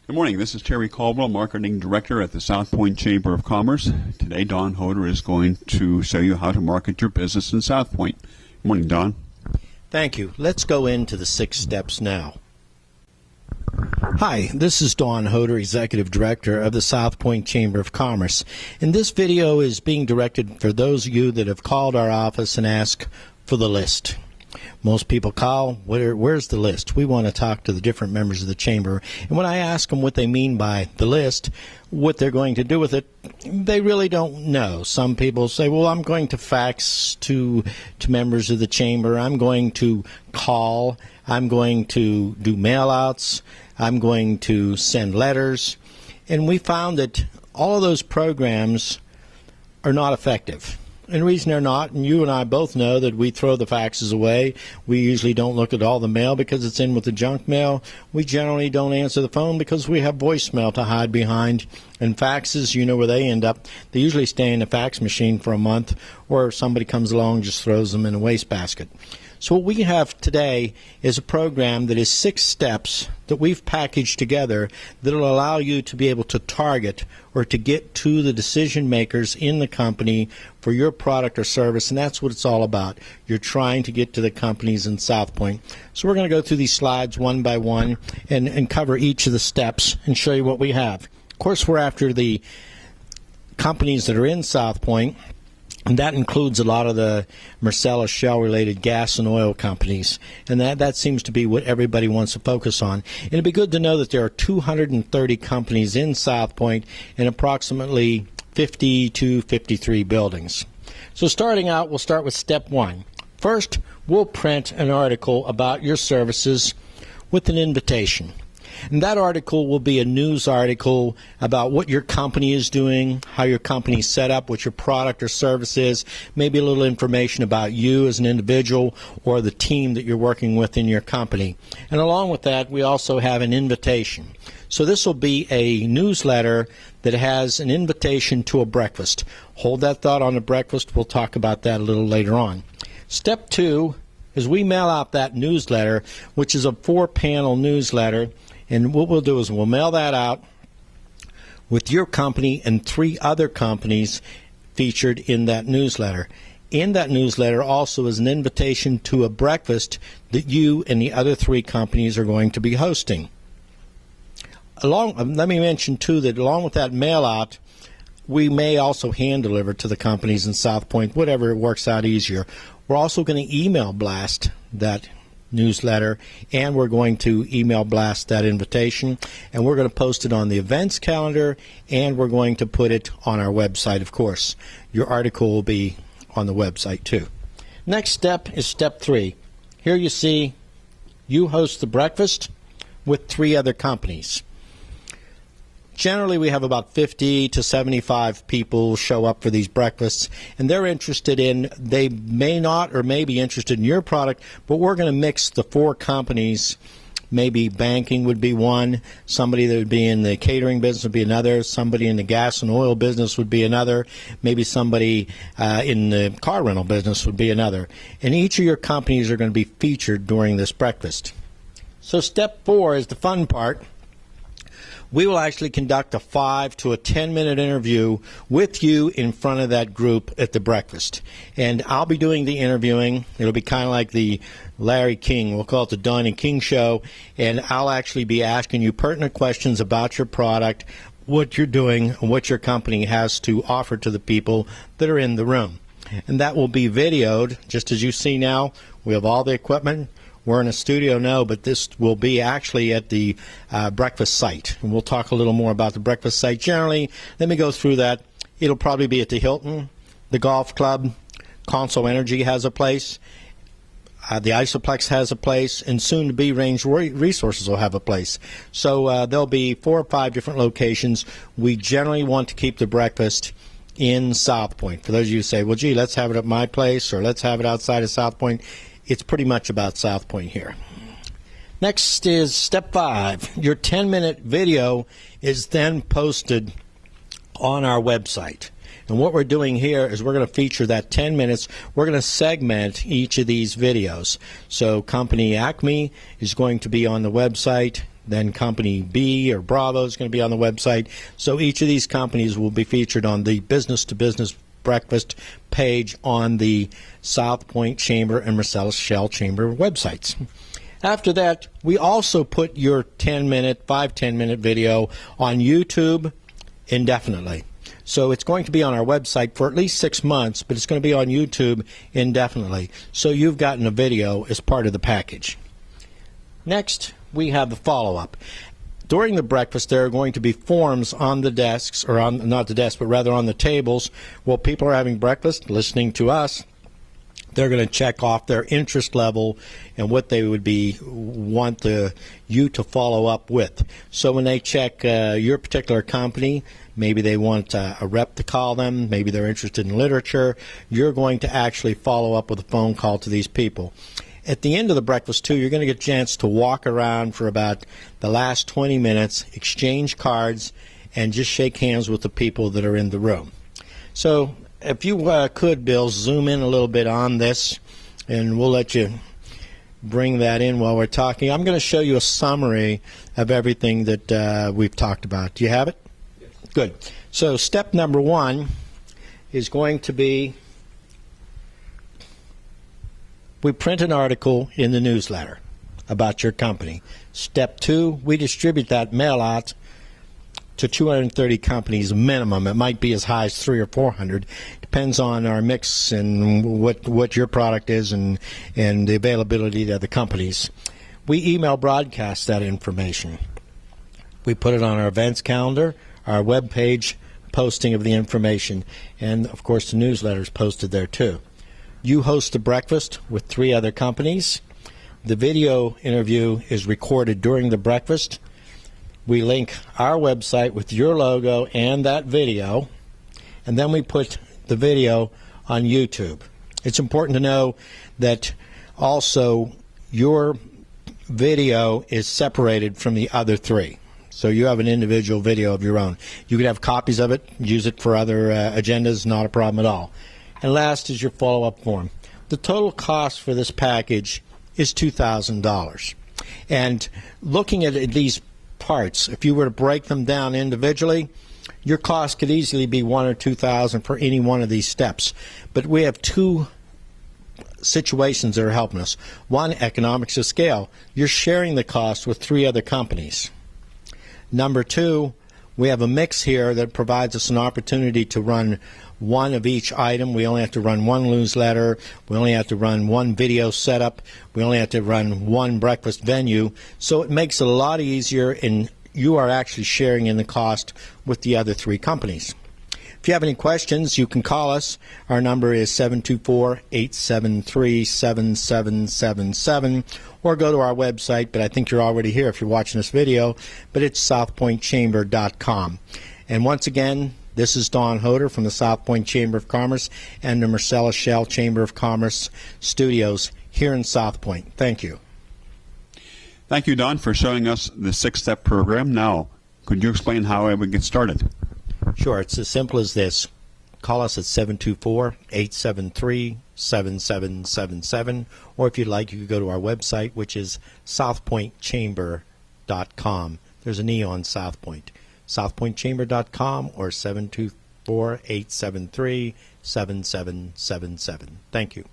Good morning. This is Terry Caldwell, Marketing Director at the Southpointe Chamber of Commerce. Today, Don Hodor is going to show you how to market your business in Southpointe. Good morning, Don. Thank you. Let's go into the 6 steps now. Hi, this is Don Hodor, Executive Director of the Southpointe Chamber of Commerce. And this video is being directed for those of you that have called our office and asked for the list. Most people call, where's the list? We want to talk to the different members of the chamber. And when I ask them what they mean by the list, what they're going to do with it, they really don't know. Some people say, well, I'm going to fax to members of the chamber. I'm going to call. I'm going to do mail-outs. I'm going to send letters. And we found that all of those programs are not effective. And the reason they're not, and you and I both know that we throw the faxes away. We usually don't look at all the mail because it's in with the junk mail. We generally don't answer the phone because we have voicemail to hide behind. And faxes, you know where they end up. They usually stay in the fax machine for a month, or somebody comes along and just throws them in a wastebasket. So what we have today is a program that is 6 steps that we've packaged together that will allow you to be able to target or to get to the decision makers in the company for your product or service, and that's what it's all about. You're trying to get to the companies in Southpointe. So we're going to go through these slides one by one and cover each of the steps and show you what we have. Of course, we're after the companies that are in Southpointe. And that includes a lot of the Marcellus shale-related gas and oil companies. And that seems to be what everybody wants to focus on. And it'd be good to know that there are 230 companies in Southpointe and approximately 50 to 53 buildings. So starting out, we'll start with step 1. First, we'll print an article about your services with an invitation. And that article will be a news article about what your company is doing, how your company is set up, what your product or service is, maybe a little information about you as an individual or the team that you're working with in your company. And along with that, we also have an invitation. So this will be a newsletter that has an invitation to a breakfast. Hold that thought on the breakfast. We'll talk about that a little later on. Step 2 is we mail out that newsletter, which is a 4-panel newsletter. And what we'll do is we'll mail that out with your company and 3 other companies featured in that newsletter. In that newsletter also is an invitation to a breakfast that you and the other 3 companies are going to be hosting. Let me mention, too, that along with that mail out, we may also hand deliver to the companies in Southpointe, whatever works out easier. We're also going to email blast that newsletter, and we're going to email blast that invitation, and we're going to post it on the events calendar, and we're going to put it on our website, of course. Your article will be on the website too. Next step is step 3. Here you see you host the breakfast with 3 other companies. Generally, we have about 50 to 75 people show up for these breakfasts, and they're interested in, they may not or may be interested in your product, but we're going to mix the 4 companies. Maybe banking would be one, somebody that would be in the catering business would be another, somebody in the gas and oil business would be another, maybe somebody in the car rental business would be another. And each of your companies are going to be featured during this breakfast. So step 4 is the fun part. We will actually conduct a 5 to a 10-minute interview with you in front of that group at the breakfast. And I'll be doing the interviewing. It'll be kind of like the Larry King, we'll call it the Don and King show, and I'll actually be asking you pertinent questions about your product, what you're doing, and what your company has to offer to the people that are in the room. And that will be videoed, just as you see now. We have all the equipment. We're in a studio now, but this will be actually at the breakfast site. And we'll talk a little more about the breakfast site. Generally, let me go through that. It'll probably be at the Hilton, the Golf Club, Consol Energy has a place, the Isoplex has a place, and soon-to-be Range Resources will have a place. So there'll be 4 or 5 different locations. We generally want to keep the breakfast in Southpointe. For those of you who say, well, gee, let's have it at my place or let's have it outside of Southpointe, it's pretty much about Southpointe here. Next is step 5. Your 10-minute video is then posted on our website. And what we're doing here is we're going to feature that 10 minutes. We're going to segment each of these videos. So company Acme is going to be on the website. Then company B or Bravo is going to be on the website. So each of these companies will be featured on the business-to-business breakfast page on the Southpointe Chamber and Marcellus Shell Chamber websites. After that, we also put your 10-minute, 5-10-minute video on YouTube indefinitely. So it's going to be on our website for at least 6 months, but it's going to be on YouTube indefinitely. So you've gotten a video as part of the package. Next, we have the follow-up. During the breakfast, there are going to be forms on the desks, or on, not the desks, but rather on the tables, while people are having breakfast, listening to us. They're going to check off their interest level and what they would want you to follow up with. So when they check your particular company, maybe they want a rep to call them, maybe they're interested in literature, you're going to actually follow up with a phone call to these people. At the end of the breakfast, too, you're going to get a chance to walk around for about the last 20 minutes, exchange cards, and just shake hands with the people that are in the room. So if you could, Bill, zoom in a little bit on this, and we'll let you bring that in while we're talking. I'm going to show you a summary of everything that we've talked about. Do you have it? Yes. Good. So step number 1 is going to be, we print an article in the newsletter about your company. Step 2, we distribute that mail out to 230 companies minimum. It might be as high as 300 or 400. Depends on our mix and what your product is and the availability of the companies. We email broadcast that information. We put it on our events calendar, our web page posting of the information, and of course the newsletter is posted there too. You host a breakfast with 3 other companies. The video interview is recorded during the breakfast. We link our website with your logo and that video, and then we put the video on YouTube. It's important to know that also your video is separated from the other 3. So you have an individual video of your own. You could have copies of it, use it for other agendas, not a problem at all. And last is your follow-up form. The total cost for this package is $2,000. And looking at these parts, if you were to break them down individually, your cost could easily be $1,000 or $2,000 for any one of these steps. But we have 2 situations that are helping us. One, economics of scale. You're sharing the cost with 3 other companies. Number 2, we have a mix here that provides us an opportunity to run one of each item. We only have to run 1 newsletter. We only have to run 1 video setup. We only have to run 1 breakfast venue. So it makes it a lot easier, and you are actually sharing in the cost with the other 3 companies. If you have any questions, you can call us. Our number is 724-873-7777, or go to our website, but I think you're already here if you're watching this video, but it's southpointechamber.com. And once again, this is Don Hodor from the Southpointe Chamber of Commerce and the Marcellus Shell Chamber of Commerce studios here in Southpointe. Thank you. Thank you, Don, for showing us the 6-step program. Now, could you explain how I would get started? Sure. It's as simple as this. Call us at 724-873-7777, or if you'd like, you could go to our website, which is southpointechamber.com. There's an E on Southpointe. southpointechamber.com or 724-873-7777. Thank you.